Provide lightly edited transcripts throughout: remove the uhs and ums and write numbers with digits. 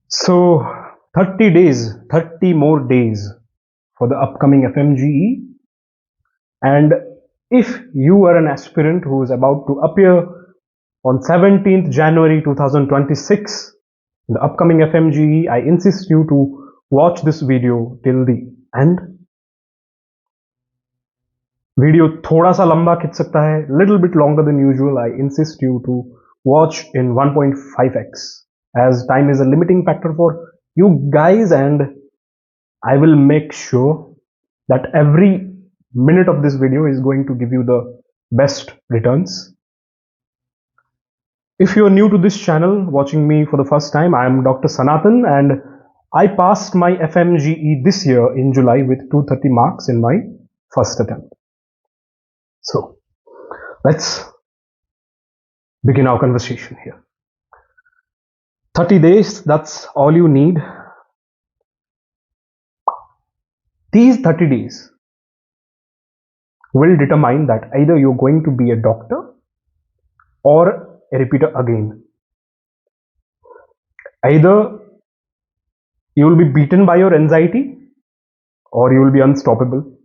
So 30 days, 30 more days for the upcoming FMGE. And if you are an aspirant who is about to appear on 17th January 2026, the upcoming FMGE, I insist you to watch this video till the end. Video थोड़ा सा लंबा खिंच सकता है, little bit longer than usual. I insist you to watch in 1.5x as time is a limiting factor for you guys, and I will make sure that every minute of this video is going to give you the best returns. If you are new to this channel, watching me for the first time, I am Dr. Sanatan, and I passed my FMGE this year in July with 230 marks in my first attempt. So let's begin our conversation here. 30 days, that's all you need. These 30 days will determine that either you're going to be a doctor or a repeater again. Either you will be beaten by your anxiety or you will be unstoppable,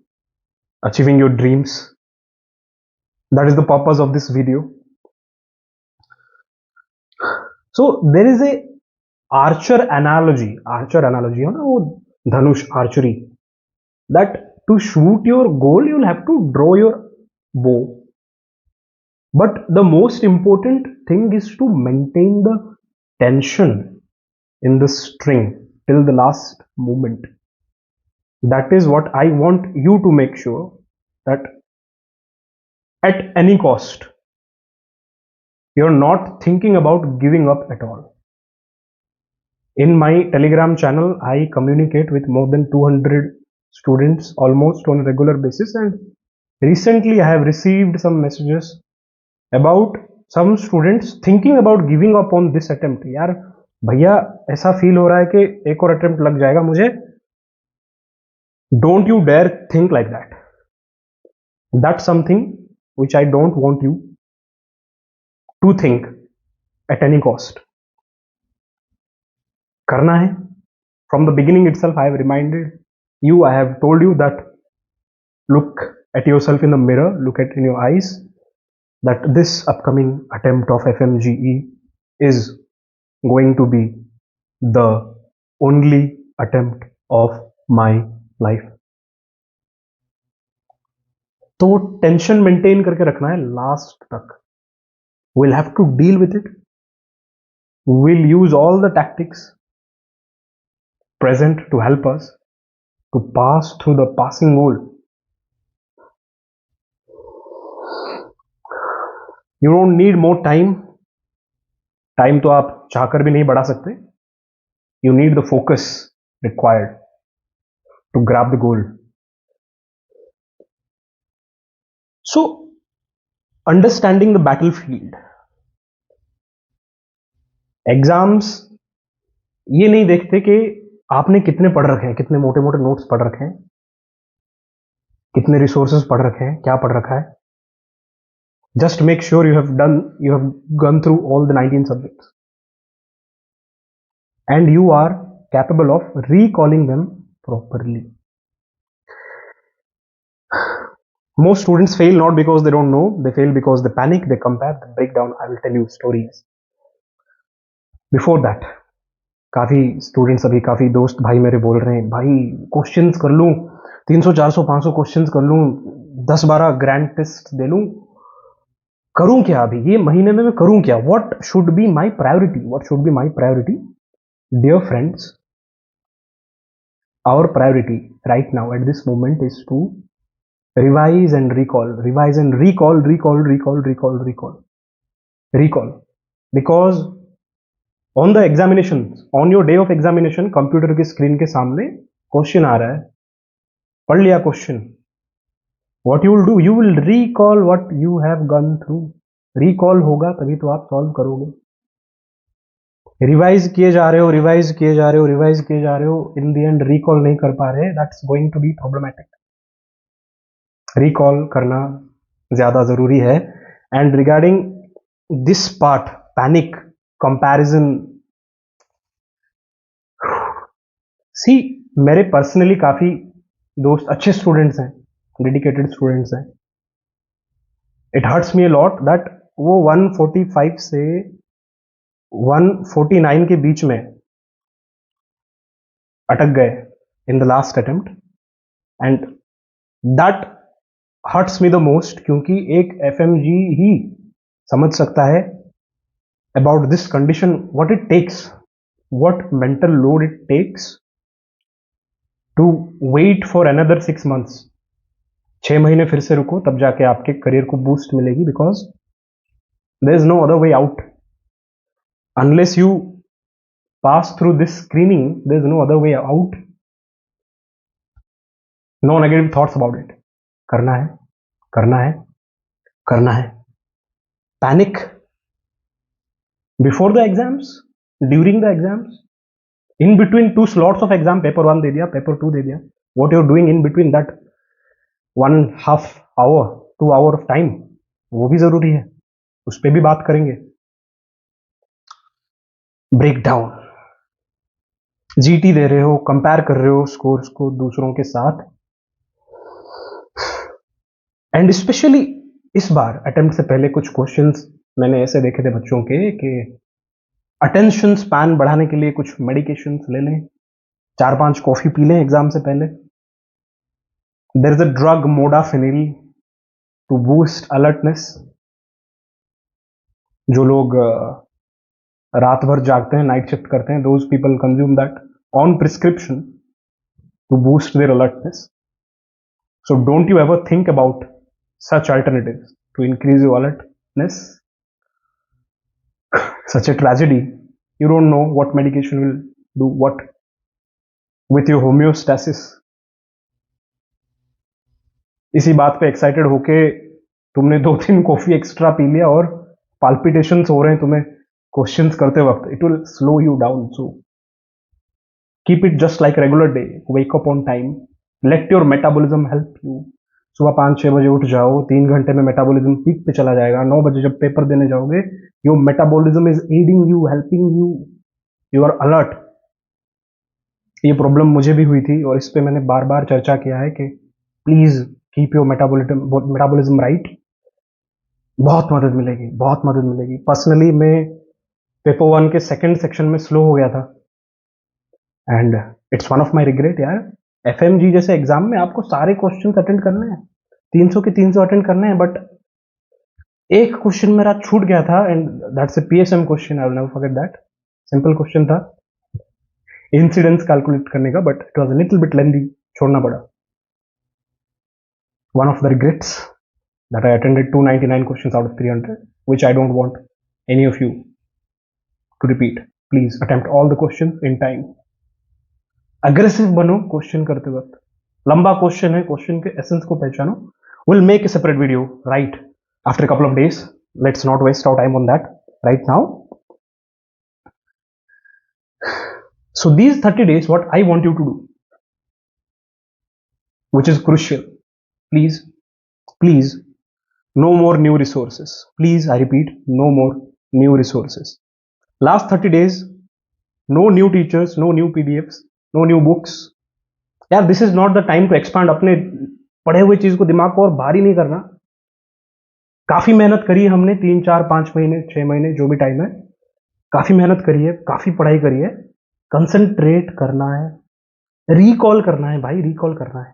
achieving your dreams. That is the purpose of this video. So there is a archer analogy, you know, Dhanush archery, that to shoot your goal you'll have to draw your bow. But the most important thing is to maintain the tension in the string till the last moment. That is what I want you to make sure, that at any cost you're not thinking about giving up at all. In my Telegram channel, I communicate with more than 200 students almost on a regular basis, and recently I have received some messages about some students thinking about giving up on this attempt. यार भैया ऐसा feel हो रहा है कि एक और attempt लग जाएगा मुझे. Don't you dare think like that. That's something which I don't want you to think at any cost. करना है. From the beginning itself, I have reminded you, I have told you that look at yourself in the mirror, look at in your eyes, that this upcoming attempt of FMGE is going to be the only attempt of my life. तो वो tension maintain करके रखना है last तक. We'll have to deal with it. We'll use all the tactics present to help us to pass through the passing goal. You don't need more time. Time तो आप चाहकर भी नहीं बढ़ा सकते. You need the focus required to grab the goal. So, understanding the battlefield. Exams ये नहीं देखते कि आपने कितने पढ़ रखे हैं, कितने मोटे मोटे नोट्स पढ़ रखे हैं, कितने रिसोर्सेज पढ़ रखे हैं, क्या पढ़ रखा है. Just make sure you have gone through all the 19 subjects and you are capable of recalling them properly. Most students fail not because they don't know, they fail because they panic, they compare, they break down. I will tell you stories. Before that, काफी students, अभी काफी दोस्त भाई मेरे बोल रहे हैं, भाई क्वेश्चंस कर लूं, 300 400 500 क्वेश्चंस कर लूं, 10-12 ग्रैंड टेस्ट दे लूं, करूं क्या अभी ये महीने में मैं करूं क्या? What should be my priority? What should be my priority? Dear friends, our priority right now at this moment is to revise and recall, because on the examinations, on your day of examination, computer की screen के सामने question आ रहा है, पढ़ लिया question. What you will do, you will recall what you have gone through. Recall होगा तभी तो आप सॉल्व करोगे. रिवाइज किए जा रहे हो, इन द एंड रिकॉल नहीं कर पा रहे, that's going to be problematic. Recall करना ज्यादा जरूरी है. And regarding this part, panic, comparison, see मेरे पर्सनली काफी दोस्त अच्छे स्टूडेंट्स हैं, डेडिकेटेड स्टूडेंट्स हैं. It hurts me a lot that वो 145 से 149 के बीच में अटक गए in the last attempt. And that hurts me the most, क्योंकि एक एफएमजी ही समझ सकता है about this condition, what it takes, what mental load it takes to wait for another 6 months. 6 महीने फिर से रुको, तब जाके आपके करियर को बूस्ट मिलेगी, because there is no other way out. Unless you pass through this screening, there is no other way out. No negative thoughts about it. करना है, करना है, करना है. Panic before the exams, during the exams, in between 2 slots of exam, paper 1 दे दिया, paper 2 दे दिया, what you're doing in between that 1.5 hour 2 hour of time, वो भी जरूरी है, उस पर भी बात करेंगे. ब्रेक डाउन, जीटी दे रहे हो, कंपेयर कर रहे हो स्कोर्स को दूसरों के साथ. एंड स्पेशली इस बार अटेम्प्ट से पहले कुछ क्वेश्चंस मैंने ऐसे देखे थे बच्चों के कि अटेंशन स्पैन बढ़ाने के लिए कुछ मेडिकेशंस ले लें, 4-5 कॉफी पी लें एग्जाम से पहले. There is a drug modafinil to boost alertness. जो लोग रात भर जागते हैं, नाइट शिफ्ट करते हैं, those people consume that on prescription to boost their alertness. So don't you ever think about such alternatives to increase your alertness? Such a tragedy. You don't know what medication will do what with your homeostasis. इसी बात पे excited होके तुमने 2-3 coffee extra P लिया और palpitations हो रहे हैं तुम्हें क्वेश्चंस करते वक्त. It will slow you down. So keep it just like regular day. Wake up on time. Let your metabolism help you. सुबह 5-6 बजे उठ जाओ, 3 घंटे में मेटाबॉलिज्म पीक पे चला जाएगा. 9 बजे जब पेपर देने जाओगे, your metabolism is adding you, helping you, you are alert. ये प्रॉब्लम मुझे भी हुई थी और इस पे मैंने बार बार चर्चा किया है कि please keep your metabolism right. बहुत मदद मिलेगी, बहुत मदद मिलेगी. पर्सनली मैं पेपर 1 के सेकंड सेक्शन में स्लो हो गया था and it's one of my regret यार. एफएमजी जैसे एग्जाम में आपको सारे क्वेश्चंस अटेंड करने हैं, 300 के 300 अटेंड करने हैं, बट एक क्वेश्चन मेरा छूट गया था and that's a PSM question. I will never forget that. Simple question था इंसिडेंस कैलकुलेट करने का, but it was a little bit lengthy, छोड़ना पड़ा. One of the regrets that I attended 299 questions out of 300, which I don't want any of you to repeat. Please attempt all the questions in time. Aggressive बनो question करते वक्त. लंबा question है, question के essence को पहचानो. Will make a separate video right after couple of days. Let's not waste our time on that right now. So these 30 days, what I want you to do, which is crucial, please, no more new resources. Please, I repeat, no more new resources. Last 30 days, no new teachers, no new PDFs, no new books. यार this is not the time to expand. अपने पढ़े हुए चीज को, दिमाग को और भारी नहीं करना. काफी मेहनत करी है हमने, 3-4-5 महीने 6 महीने जो भी टाइम है, काफी मेहनत करी है, काफी पढ़ाई करी है. कंसंट्रेट करना है, रिकॉल करना है भाई, रिकॉल करना है.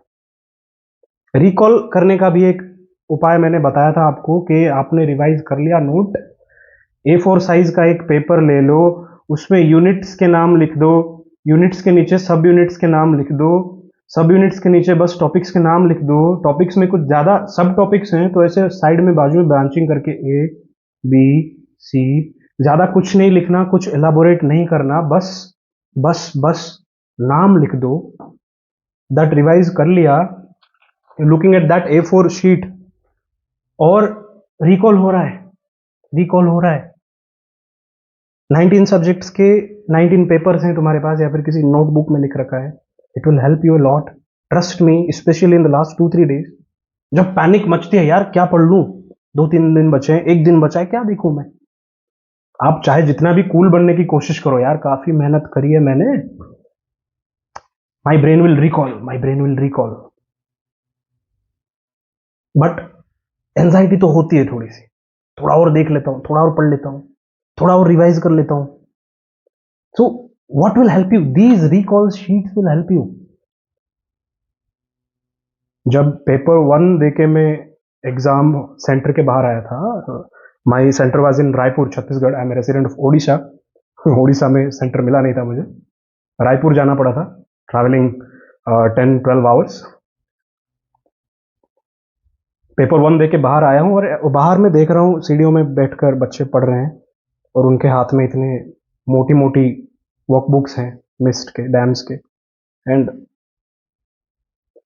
रिकॉल करने का भी एक उपाय मैंने बताया था आपको कि आपने रिवाइज कर लिया नोट, A4 साइज का एक पेपर ले लो, उसमें यूनिट्स के नाम लिख दो, यूनिट्स के नीचे सब यूनिट्स के नाम लिख दो, सब यूनिट्स के नीचे बस टॉपिक्स के नाम लिख दो. टॉपिक्स में कुछ ज्यादा सब टॉपिक्स हैं तो ऐसे साइड में बाजू में ब्रांचिंग करके A B C, ज्यादा कुछ नहीं लिखना, कुछ एलाबोरेट नहीं करना, बस बस बस नाम लिख दो. दैट रिवाइज कर लिया, looking at that A4 sheet, और रिकॉल हो रहा है, रिकॉल हो रहा है. 19 सब्जेक्ट्स के 19 पेपर्स हैं तुम्हारे पास या फिर किसी नोटबुक में लिख रखा है. It will help you a lot, trust me, specially in the last 2-3 days जब पैनिक मचती है यार, क्या पढ़ लूं, 2-3 दिन बचे हैं, 1 दिन बचा है, क्या देखूं मैं. आप चाहे जितना भी कूल बनने की कोशिश करो यार, काफी मेहनत करी है मैंने. My brain will recall, my brain will recall. But anxiety तो होती है थोड़ी सी, थोड़ा और देख लेता हूं, थोड़ा और पढ़ लेता हूं, थोड़ा और रिवाइज कर लेता हूं। So what will help you, these recall sheets will help you. जब पेपर 1 देके मैं एग्जाम सेंटर के बाहर आया था, my centre was in Raipur, Chhattisgarh. I am resident of Odisha. Odisha में सेंटर मिला नहीं था मुझे, रायपुर जाना पड़ा था, ट्रैवलिंग 10-12 आवर्स। पेपर 1 देके बाहर आया हूँ, और बाहर में देख रहा हूँ सीढ़ियों में बैठकर बच्चे पढ़ रहे हैं, और उनके हाथ में इतने मोटी मोटी वर्कबुक्स हैं, मिस्ट के, डैम्स के। एंड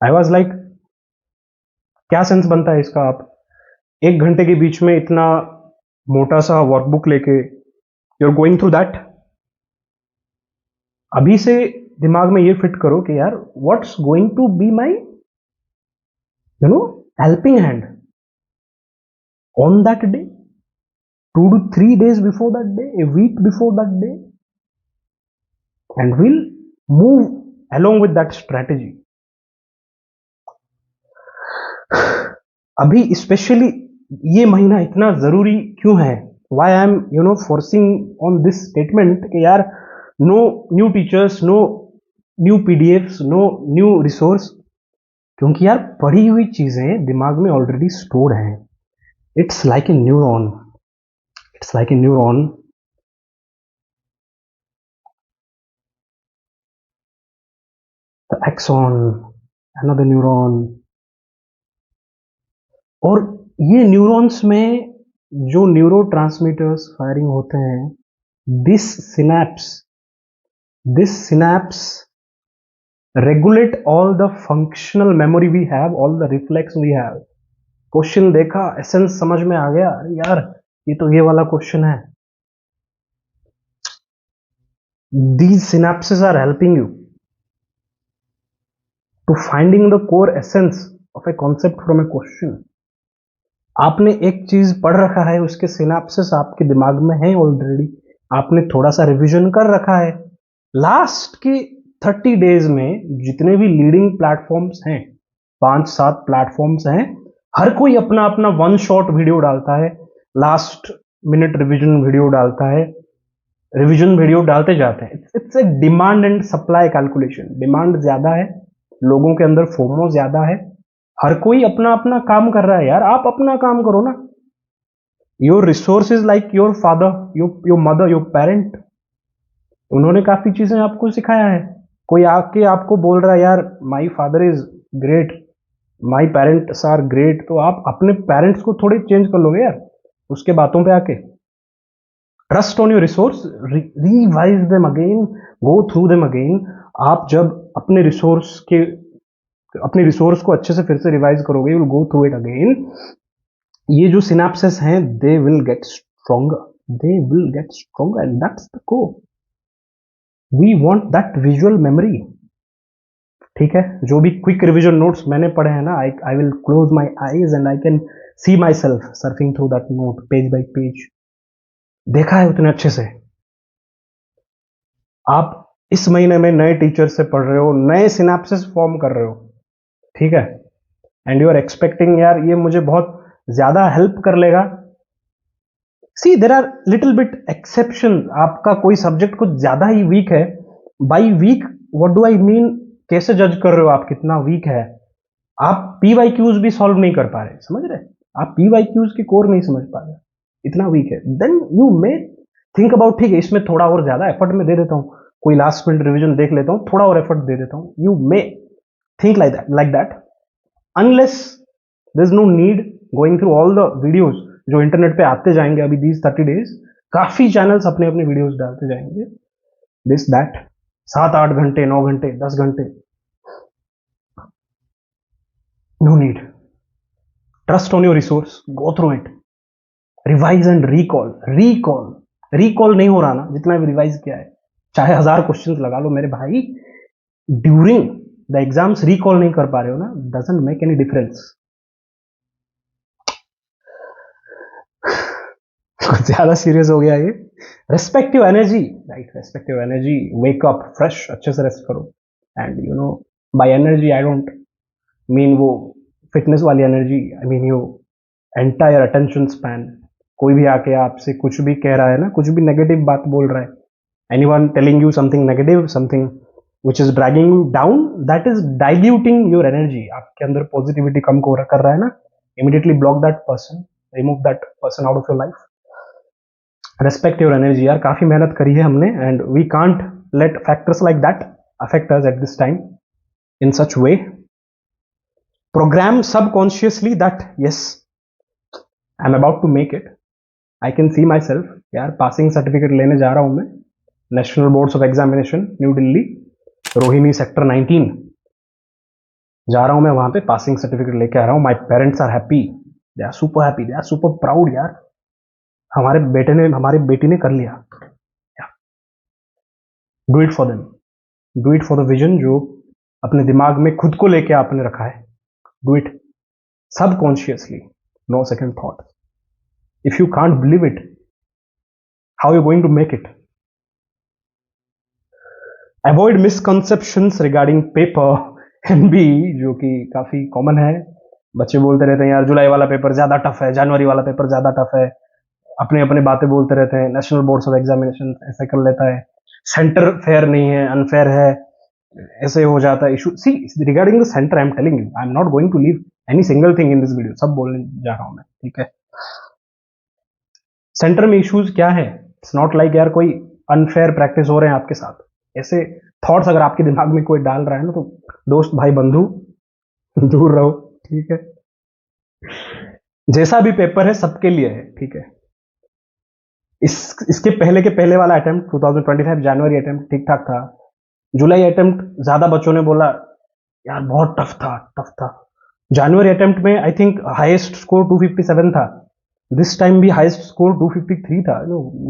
आई वॉज लाइक, क्या सेंस बनता है इसका? आप 1 घंटे के बीच में इतना मोटा सा वर्कबुक लेके you are going through that. अभी से दिमाग में ये फिट करो कि यार what's going to be my helping hand on that day, 2 to 3 days before that day, a week before that day, and we'll move along with that strategy. अभी specially ये महीना इतना जरूरी क्यों है? Why I am forcing on this statement कि यार no new teachers, no new PDFs, no new resource. क्योंकि यार पढ़ी हुई चीजें दिमाग में ऑलरेडी स्टोर्ड हैं। It's like a neuron, it's like a neuron. The axon, another neuron. और ये न्यूरॉन्स में जो न्यूरो ट्रांसमीटर्स फायरिंग होते हैं, this synapse regulate all the functional memory we have, all the reflex we have. Question देखा, essence समझ में आ गया, अरे यार ये तो ये वाला क्वेश्चन है। These synapses are helping you to finding the core essence of a concept from a question. आपने एक चीज पढ़ रखा है, उसके सिनाप्सिस आपके दिमाग में है ऑलरेडी, आपने थोड़ा सा रिवीजन कर रखा है। लास्ट के 30 डेज में जितने भी लीडिंग प्लेटफॉर्म्स हैं, 5-7 प्लेटफॉर्म्स हैं, हर कोई अपना अपना 1 शॉट वीडियो डालता है, लास्ट मिनट रिवीजन वीडियो डालता है, रिवीजन वीडियो डालते जाते हैं। It's a demand and supply calculation. Demand ज्यादा है, लोगों के अंदर फोमो ज्यादा है, हर कोई अपना अपना काम कर रहा है। यार आप अपना काम करो ना। Your resource is like your father, your mother, your parent. उन्होंने काफी चीजें आपको सिखाया है। कोई आके आपको बोल रहा है यार my father is great, my parents are great, तो आप अपने पेरेंट्स को थोड़ी चेंज कर लोगे यार उसके बातों पे आके। Trust on your resource, revise them again, go through them again. आप जब अपने रिसोर्स को अच्छे से फिर से रिवाइज करोगे, you will go through it again, ये जो सिनेप्सेस हैं they will get stronger, they will get stronger, and that's the goal. We want that visual memory. ठीक है, जो भी क्विक रिवीजन नोट्स मैंने पढ़े हैं ना, I will close my eyes and I can see my self surfing through that note page by page. देखा है उतने अच्छे से। आप इस महीने में नए टीचर से पढ़ रहे हो, नए सिनेप्सिस फॉर्म कर रहे हो, ठीक है, एंड यू आर एक्सपेक्टिंग यार ये मुझे बहुत ज्यादा हेल्प कर लेगा। See there are little bit exception. आपका कोई सब्जेक्ट कुछ ज्यादा ही वीक है, by weak what do I mean, कैसे जज कर रहे हो आप कितना वीक है? आप पी वाई क्यूज भी सॉल्व नहीं कर पा रहे, समझ रहे? आप पी वाई क्यूज की कोर नहीं समझ पा रहे, इतना वीक है। Then you may think about, ठीक है इसमें थोड़ा और ज्यादा एफर्ट में दे देता हूं, कोई लास्ट मिनट रिवीजन देख लेता हूं, थोड़ा और एफर्ट दे देता हूं। You may think like that, unless there is no need going through all the videos जो इंटरनेट पे आते जाएंगे। अभी दीज 30 डेज काफी चैनल्स अपने अपने वीडियोज डालते जाएंगे, दिस दैट, 7-8 घंटे, 9 घंटे, 10 घंटे। No need. Trust on your resource, go through it, revise and recall नहीं हो रहा ना, जितना भी रिवाइज किया है, चाहे 1000 क्वेश्चंस लगा लो मेरे भाई, ड्यूरिंग द एग्जाम्स रिकॉल नहीं कर पा रहे हो ना, डजंट मेक एनी डिफरेंस। कुछ ज्यादा सीरियस हो गया ये। Respective energy, right, respective energy, wake up fresh, अच्छे से रेस्ट करो, and by energy I don't mean वो फिटनेस वाली energy, I mean you entire attention span. कोई भी आके आपसे कुछ भी कह रहा है ना, कुछ भी नेगेटिव बात बोल रहा है, anyone telling you something negative, something which is dragging you down, that is diluting your energy, आपके अंदर पॉजिटिविटी कम कर रहा है ना, immediately block that person, remove that person out of your life, respect your energy। यार काफी मेहनत करी है हमने, and we can't let factors like that affect us at this time in such way। program subconsciously that yes, I'm about to make it, I can see myself। यार passing certificate लेने जा रहा हूं मैं, national boards of examination new Delhi, Rohini sector 19 जा रहा हूं मैं, वहां पे पासिंग सर्टिफिकेट लेके आ रहा हूं। My parents are happy, they are super happy, they are super proud. यार हमारे बेटे ने, हमारी बेटी ने कर लिया। Do it for them, do it for the vision जो अपने दिमाग में खुद को लेके आपने रखा है। Do it subconsciously, no second thought. If you can't believe it, how you going to make it? Avoid misconceptions regarding paper NB, जो कि काफी कॉमन है। बच्चे बोलते रहते हैं यार जुलाई वाला पेपर ज्यादा टफ है, जनवरी वाला पेपर ज्यादा टफ है, अपने अपने बातें बोलते रहते हैं। नेशनल बोर्ड्स ऑफ एग्जामिनेशन ऐसे कर लेता है, सेंटर फेयर नहीं है, अनफेयर है, ऐसे हो जाता है issue. See regarding the centre, I am telling you, I am not going to leave any single thing in this video, सब बोलने जा रहा हूं मैं, ठीक है। सेंटर में इश्यूज क्या है? इट्स नॉट लाइक यार कोई अनफेयर प्रैक्टिस हो रहे हैं आपके साथ। ऐसे थॉट्स अगर आपके दिमाग में कोई डाल रहा है ना, तो दोस्त भाई बंधु दूर रहो, ठीक है। जैसा भी पेपर है सबके लिए है, ठीक है। इसके पहले के पहले वाला अटेम्प्ट 2025 जनवरी अटेम्प्ट ठीक ठाक था। जुलाई अटेम्प्ट ज्यादा बच्चों ने बोला यार बहुत टफ था, टफ था। जनवरी अटेम्प्ट में आई थिंक हाईएस्ट स्कोर 257 था, दिस टाइम भी हाईएस्ट स्कोर 253 था,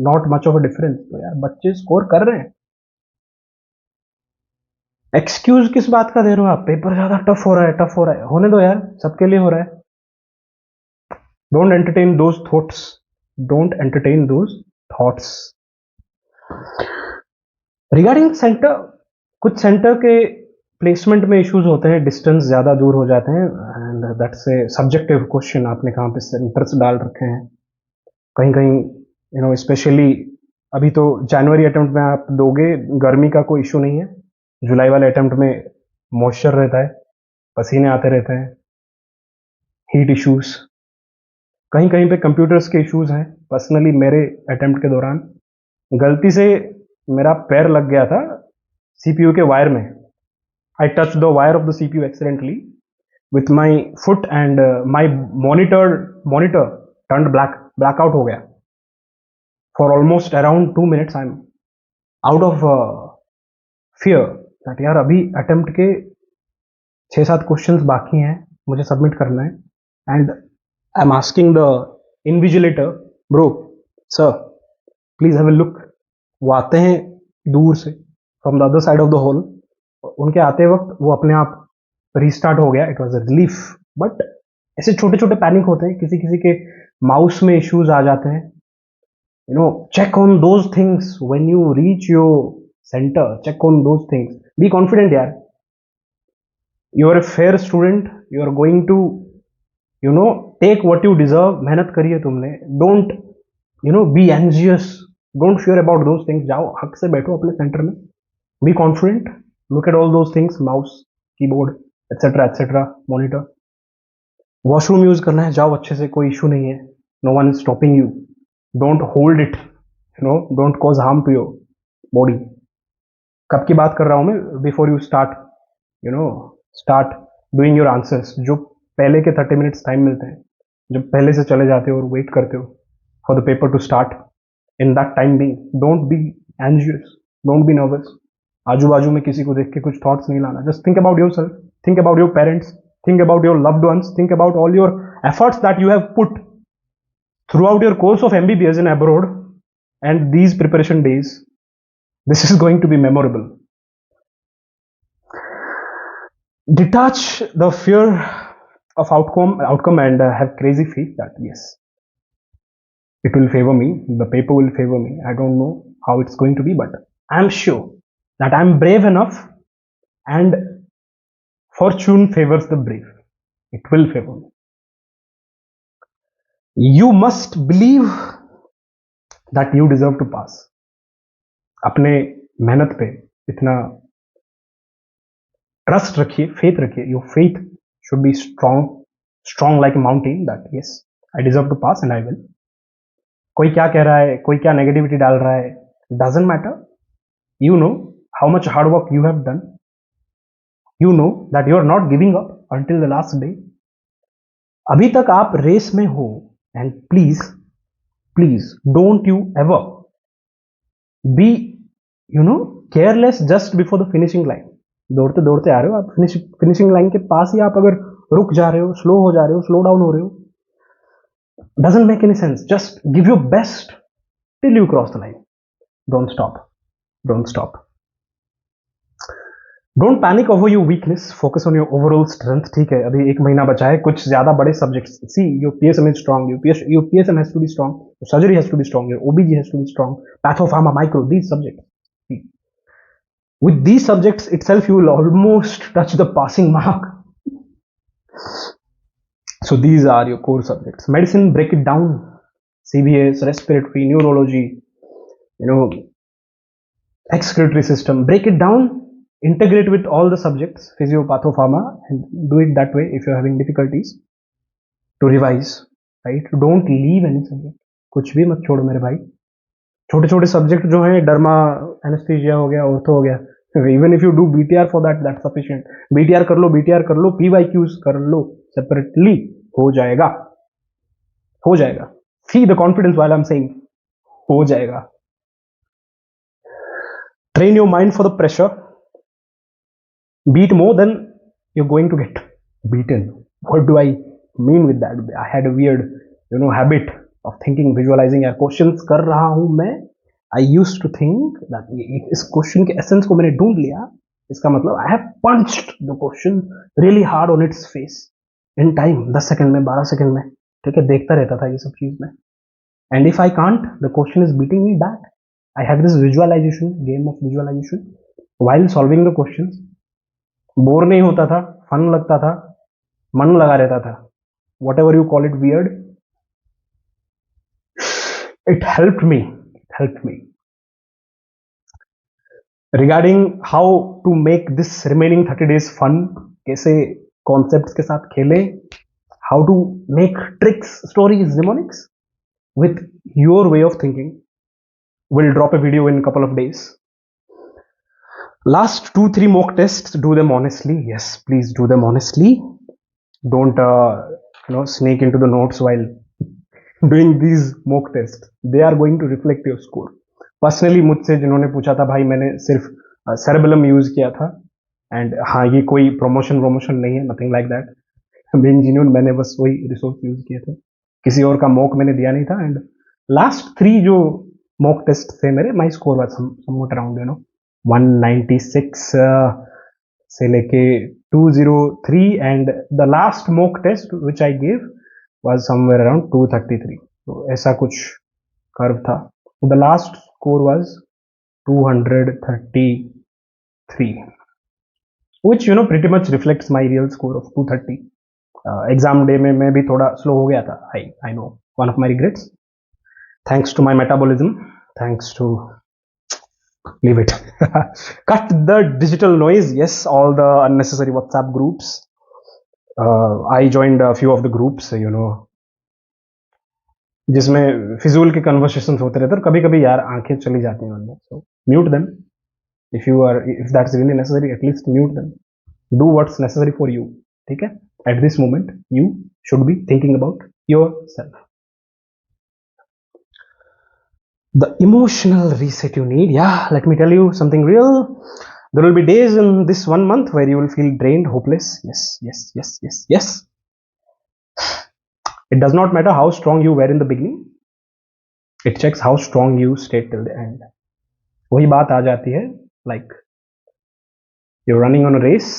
not much of a difference. तो यार बच्चे स्कोर कर रहे हैं। एक्सक्यूज किस बात का दे रहे हो आप? पेपर ज्यादा टफ हो रहा है, टफ हो रहा है, होने दो यार, सबके लिए हो रहा है। Don't entertain those thoughts, don't entertain those thoughts. Regarding centre, कुछ सेंटर के प्लेसमेंट में इश्यूज होते हैं, डिस्टेंस ज्यादा दूर हो जाते हैं, and that's a subjective question. आपने कहाँ पे सेंटर्स डाल रखे हैं? कहीं कहीं स्पेशली अभी तो जनवरी अटेम्प्ट में आप दोगे, गर्मी का कोई इशू नहीं है। जुलाई वाले अटेम्प्ट में मॉइस्चर रहता है, पसीने आते रहते हैं, हीट इश्यूज, कहीं कहीं पे कंप्यूटर्स के इश्यूज हैं। पर्सनली मेरे अटेम्प्ट के दौरान गलती से मेरा पैर लग गया था सीपीयू के वायर में। I touch the wire of the CPU accidentally with my foot, and my monitor turned blackout हो गया for almost around 2 minutes। I am out of fear that यार अभी अटेम्प्ट के 6-7 क्वेश्चंस बाकी हैं, मुझे सबमिट करना है, and I am asking the invigilator, bro sir please have a look. वो आते हैं दूर से from the other side of the hall, उनके आते वक्त वो अपने आप रीस्टार्ट हो गया, it was a relief. But ऐसे छोटे छोटे पैनिक होते हैं, किसी किसी के माउस में इश्यूज आ जाते हैं। Check on those things when you reach your centre, check on those things, be confident यार, you are a fair student, you are going to take what you deserve. मेहनत करी है तुमने, don't be anxious, don't fear about those things. जाओ हक से बैठो अपने सेंटर में, be confident, look at all those things, mouse, keyboard, etcetera etcetera, monitor. Washroom use करना है, जाओ अच्छे से, कोई इशू नहीं है, no one is stopping you. Don't hold it, don't cause harm to your body. कब की बात कर रहा हूं मैं? Before you start start doing your answers, जो पहले के 30 मिनट्स टाइम मिलते हैं, जब पहले से चले जाते हो और वेट करते हो for the paper to start, in that time being don't be anxious, don't be nervous. आजू बाजू में किसी को देख के कुछ थॉट्स नहीं लाना, just think about your self, think about your parents, think about your loved ones, think about all your efforts that you have put throughout your course of MBBS in abroad, and these preparation days, this is going to be memorable. Detach the fear of outcome and have crazy faith that yes, it will favor me, the paper will favor me. I don't know how it's going to be, but I'm sure that I'm brave enough and fortune favors the brave. It will favor me. You must believe that you deserve to pass. अपने मेहनत पे इतना trust रखिए, faith रखिए. Your faith should be strong like a mountain, that yes I deserve to pass and I will. कोई क्या कह रहा है, कोई क्या नेगेटिविटी डाल रहा है, doesn't matter. You know how much hard work you have done. You know that you are not giving up until the last day. अभी तक आप रेस में हो, and please don't you ever be careless just before the finishing line. दौड़ते दौड़ते आ रहे हो आप, फिनिशिंग लाइन के पास ही आप अगर रुक जा रहे हो, स्लो हो जा रहे हो, स्लो डाउन हो रहे हो, doesn't make any sense. Just give your best till you cross the line. Don't stop. Don't panic over your weakness. Focus on your overall strength. ठीक है, अभी 1 महीना बचा है. कुछ ज्यादा बड़े subjects. See, your PSM is strong. Your PSM has to be strong. Your surgery has to be strong. Your OBG has to be strong. Patho, pharma, micro. These subjects. See, with these subjects itself, you will almost touch the passing mark. So these are your core subjects. Medicine, break it down. CVS, respiratory, neurology, excretory system. Break it down. Integrate with all the subjects, physio, patho, pharma, and do it that way if you're having difficulties to revise, right? Don't leave any subject. कुछ भी मत छोड़ो मेरे भाई. छोटे छोटे subject जो हैं, डर्मा, एनेस्थीसिया हो गया, ऑर्थो हो गया. Even if you do BTR for that, that's sufficient. BTR कर लो, PYQs कर लो separately. हो जाएगा. See the confidence while I'm saying हो जाएगा. Train your mind for the pressure. Beat more than you're going to get beaten. What do I mean with that? I had a weird, habit of thinking, visualizing. यार questions कर रहा हूं मैं. I used to think that इस question के essence को मैंने ढूंढ लिया. इसका मतलब I have punched the question really hard on its face in time. 10 second में, 12 सेकंड में. ठीक है, देखता रहता था ये सब चीज में. And if I can't, the question is beating me back. I had this game of visualization while solving the questions. Bore नहीं होता था, फन लगता था, मन लगा रहता था. Whatever you call it weird, it helped me. Regarding how to make this remaining 30 days fun, कैसे concepts के साथ खेलें, how to make tricks, stories, mnemonics with your way of thinking. We'll drop a video in a couple of days. Last 2-3 mock tests, do them honestly. Yes, please do them honestly. Don't sneak into the notes while doing these mock tests. They are going to reflect your score. Personally, मुझसे जिन्होंने पूछा था, भाई मैंने सिर्फ cerebellum use किया था, and हाँ, ये कोई प्रमोशन नहीं है, nothing like that. being genuine, मैंने बस वही रिसोर्स यूज किए थे, किसी और का मॉक मैंने दिया नहीं था. एंड लास्ट 3 जो मॉक टेस्ट थे मेरे, my score was somewhat around 196 से लेके 203, and the last mock test which I gave was somewhere around 233. तो ऐसा कुछ कर्व था. The last score was 233, which pretty much reflects my real score of 230. Exam day में मैं भी थोड़ा स्लो हो गया था. I know, one of my regrets. Thanks to my metabolism. Thanks to leave it. Cut the digital noise. Yes, all the unnecessary WhatsApp groups. I joined a few of the groups, जिसमें फिजूल के conversations होते रहते हैं. कभी कभी यार आंखें चली जाती हैं उनमें. So mute them. If that's really necessary, at least mute them. Do what's necessary for you. ठीक है? At this moment, you should be thinking about yourself. The emotional reset you need. Yeah, let me tell you something real. There will be days in this 1 month where you will feel drained, hopeless. Yes. It does not matter how strong you were in the beginning. It checks how strong you stayed till the end. वही बात आ जाती है, like you're running on a race.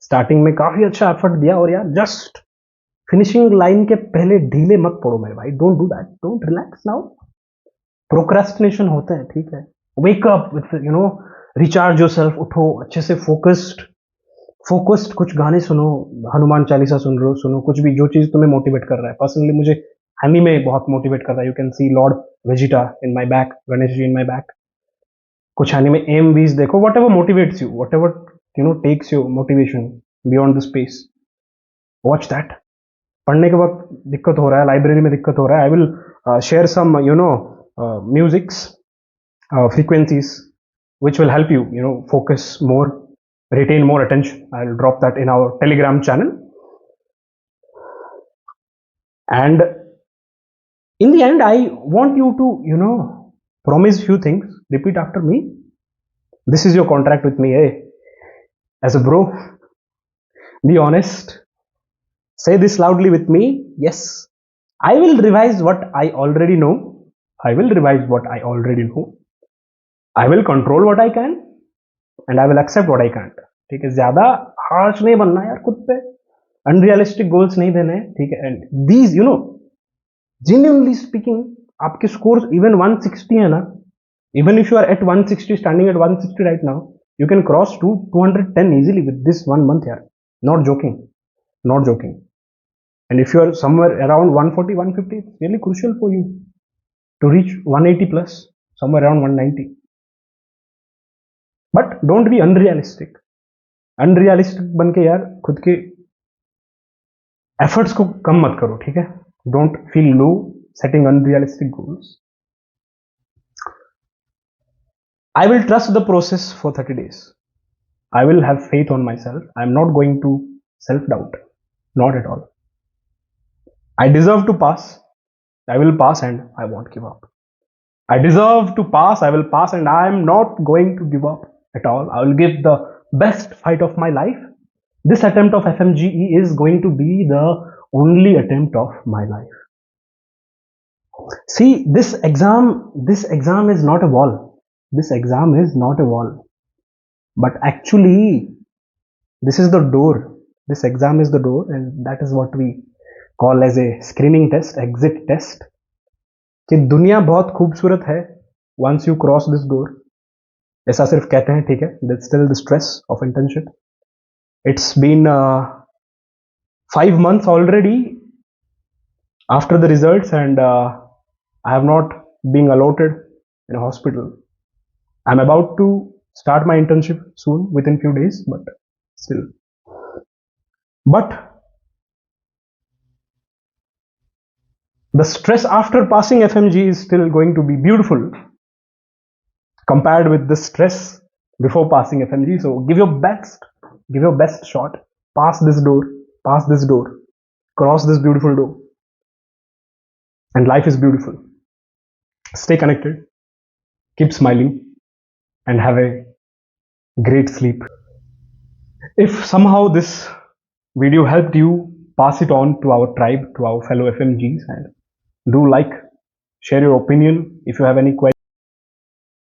Starting में काफी अच्छा effort दिया, और यार जस्ट फिनिशिंग लाइन के पहले ढीले मत पड़ो मेरे भाई. Don't do that. Don't relax now. Procrastination होता है, ठीक है. Wake up with recharge yourself, उठो अच्छे से, फोकस्ड कुछ गाने सुनो, हनुमान चालीसा सुन रहे हो सुनो, कुछ भी जो चीज तुम्हें मोटिवेट कर रहा है। पर्सनली मुझे एनीमे बहुत मोटिवेट कर रहा है। You can see lord Vegeta in my back, Ganesh ji in my back. कुछ एनीमे एमवीज देखो, whatever motivates you, whatever takes you motivation beyond the space, watch that. पढ़ने के वक्त दिक्कत हो रहा है, लाइब्रेरी में दिक्कत हो रहा है, I will share some musics frequencies which will help you focus more, retain more attention. I'll drop that in our Telegram channel. And in the end, I want you to promise few things. Repeat after me. This is your contract with me, hey, as a bro. Be honest. Say this loudly with me. Yes, I will revise what I already know. I will revise what I already know. I will control what I can and I will accept what I can't. ठीक है, ज्यादा harsh नहीं बनना यार खुद पे, unrealistic goals नहीं देने, ठीक है। एंड दीज जेन्युइनली स्पीकिंग, आपके स्कोर्स इवन 160 है ना, even if you are at 160, standing at 160 right now, you can cross to 210 easily with this 1 month यार, not joking, not joking. And if you are somewhere around 140 150, it's really crucial for you to reach 180 plus, somewhere around 190. But don't be unrealistic. Unrealistic बन के यार खुद के efforts को कम मत करो, ठीक है। Don't feel low setting unrealistic goals. I will trust the process for 30 days. I will have faith on myself. I am not going to self doubt, not at all. I deserve to pass. I will pass and I won't give up. I deserve to pass. I will pass and I am not going to give up at all. I will give the best fight of my life. This attempt of FMGE is going to be the only attempt of my life. See, this exam is not a wall. This exam is not a wall. But actually, this is the door. This exam is the door, and that is what we call as a screening test, exit test. कि दुनिया बहुत खूबसूरत है once you cross this door. ऐसा सिर्फ कहते हैं, ठीक है। That's still the stress of internship. It's been 5 months already after the results, and I have not been allotted in a hospital. I'm about to start my internship soon, within few days, but still. But the stress after passing FMG is still going to be beautiful compared with the stress before passing FMG. So give your best shot. Pass this door, cross this beautiful door, and life is beautiful. Stay connected, keep smiling, and have a great sleep. If somehow this video helped you, pass it on to our tribe, to our fellow FMGs, and do like, share your opinion. If you have any questions,